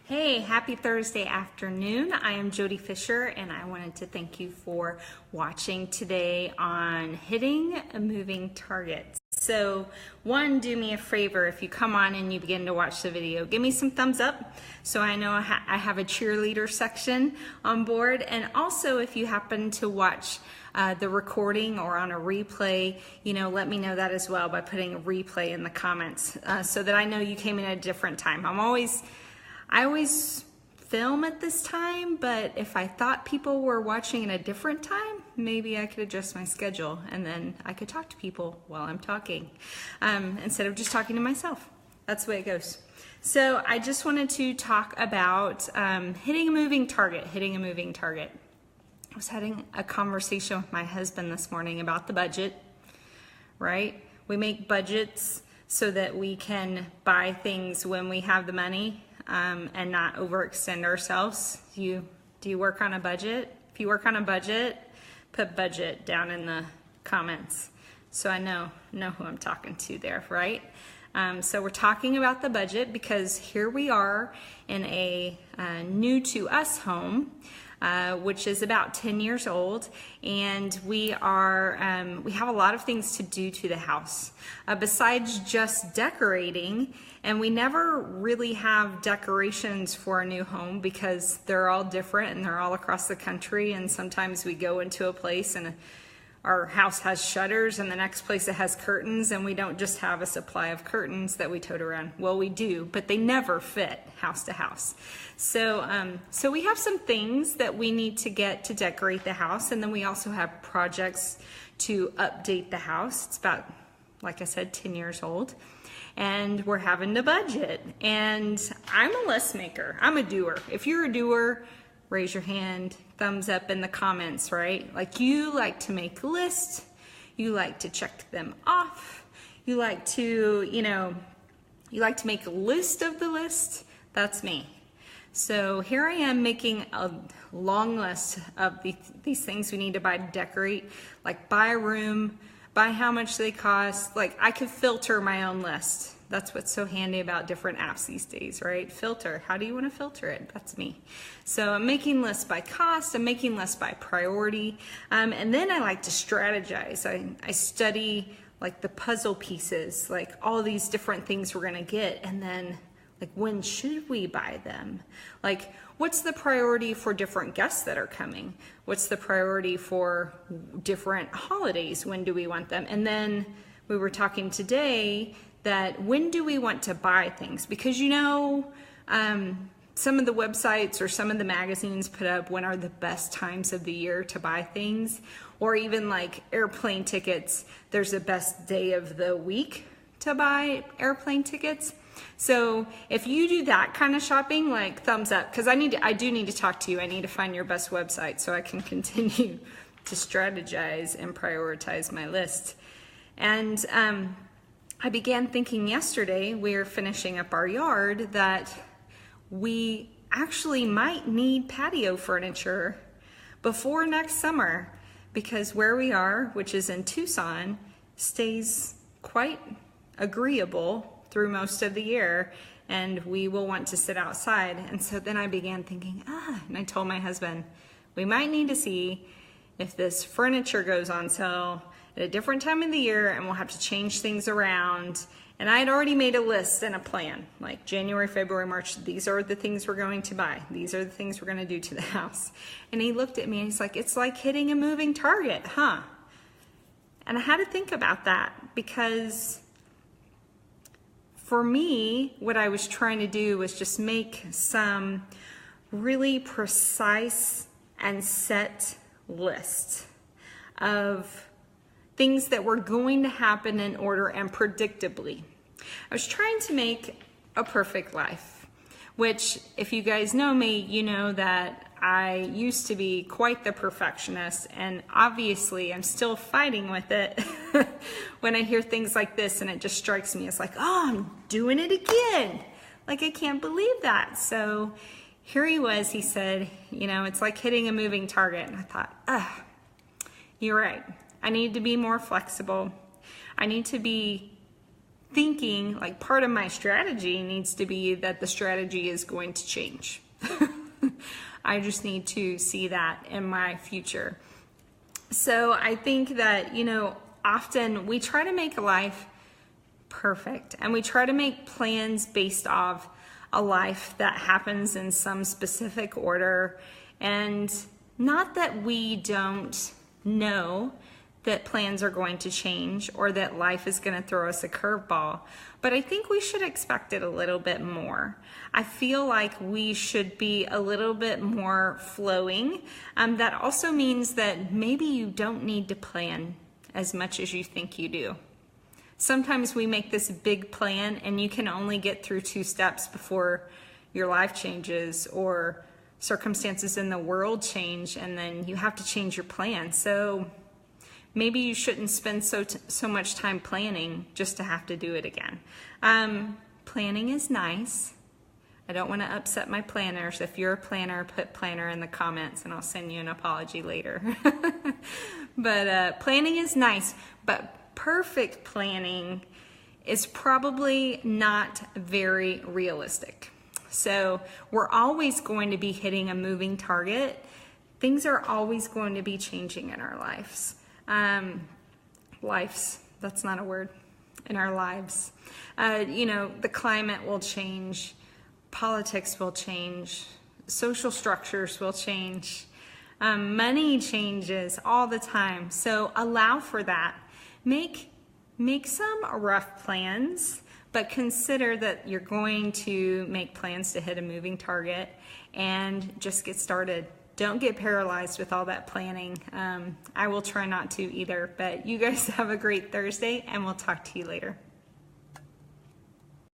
Hey, happy Thursday afternoon. I am Jody Fisher, and I wanted to thank you for watching today on hitting moving targets. So, one, do me a favor. If you come on and you begin to watch the video, give me some thumbs up so I know I have a cheerleader section on board. And also, if you happen to watch the recording or on a replay, let me know that as well by putting a replay in the comments so that I know you came in at a different time. I always film at this time, but if I thought people were watching at a different time, maybe I could adjust my schedule and then I could talk to people while I'm talking instead of just talking to myself. That's the way it goes. So I just wanted to talk about hitting a moving target. I was having a conversation with my husband this morning about the budget, right? We make budgets so that we can buy things when we have the money. And not overextend ourselves. Do you work on a budget? If you work on a budget, put budget down in the comments so I know who I'm talking to there, right? So we're talking about the budget because here we are in a new to us home, which is about 10 years old, and we have a lot of things to do to the house besides just decorating. And we never really have decorations for a new home because they're all different and they're all across the country. And sometimes we go into a place and our house has shutters and the next place it has curtains, and we don't just have a supply of curtains that we tote around. Well, we do, but they never fit house to house. So we have some things that we need to get to decorate the house, and then we also have projects to update the house. It's about, like I said, 10 years old. And we're having to budget. And I'm a list maker. I'm a doer. If you're a doer, raise your hand, thumbs up in the comments, right? Like, you like to make lists, you like to check them off, you like to make a list of the list. That's me. So here I am making a long list of these things we need to buy to decorate, like buy a room, by how much they cost. Like, I could filter my own list. That's what's so handy about different apps these days, right? Filter. How do you want to filter it? That's me. So I'm making lists by cost. I'm making lists by priority. And then I like to strategize. I study like the puzzle pieces, like all these different things we're going to get. And then, like, when should we buy them? Like, what's the priority for different guests that are coming? What's the priority for different holidays? When do we want them? And then we were talking today that when do we want to buy things? Because some of the websites or some of the magazines put up when are the best times of the year to buy things, or even like airplane tickets, there's the best day of the week to buy airplane tickets. So if you do that kind of shopping, like, thumbs up, because I do need to talk to you. I need to find your best website so I can continue to strategize and prioritize my list. And I began thinking yesterday, we were finishing up our yard, that we actually might need patio furniture before next summer, because where we are, which is in Tucson, stays quite agreeable through most of the year, and we will want to sit outside. And so then I began thinking, and I told my husband, we might need to see if this furniture goes on sale at a different time of the year, and we'll have to change things around. And I had already made a list and a plan, like January, February, March, these are the things we're going to buy. These are the things we're going to do to the house. And he looked at me and he's like, it's like hitting a moving target, huh? And I had to think about that, because for me, what I was trying to do was just make some really precise and set lists of things that were going to happen in order and predictably. I was trying to make a perfect life, which, if you guys know me, you know that I used to be quite the perfectionist, and obviously I'm still fighting with it when I hear things like this, and it just strikes me as like, oh, I'm doing it again. Like, I can't believe that. So here he was, he said, it's like hitting a moving target. And I thought, you're right. I need to be more flexible. I need to be thinking, like, part of my strategy needs to be that the strategy is going to change. I just need to see that in my future. So I think that, often we try to make life perfect, and we try to make plans based off a life that happens in some specific order. And not that we don't know that plans are going to change or that life is going to throw us a curveball, but I think we should expect it a little bit more. I feel like we should be a little bit more flowing. That also means that maybe you don't need to plan as much as you think you do. Sometimes we make this big plan and you can only get through 2 steps before your life changes or circumstances in the world change, and then you have to change your plan. So maybe you shouldn't spend so much time planning just to have to do it again. Planning is nice. I don't want to upset my planners. If you're a planner, put planner in the comments and I'll send you an apology later. But planning is nice, but perfect planning is probably not very realistic. So we're always going to be hitting a moving target. Things are always going to be changing in our lives. That's not a word, in our lives. The climate will change, politics will change, social structures will change, money changes all the time. So allow for that. Make some rough plans, but consider that you're going to make plans to hit a moving target, and just get started. Don't get paralyzed with all that planning. I will try not to either, but you guys have a great Thursday, and we'll talk to you later.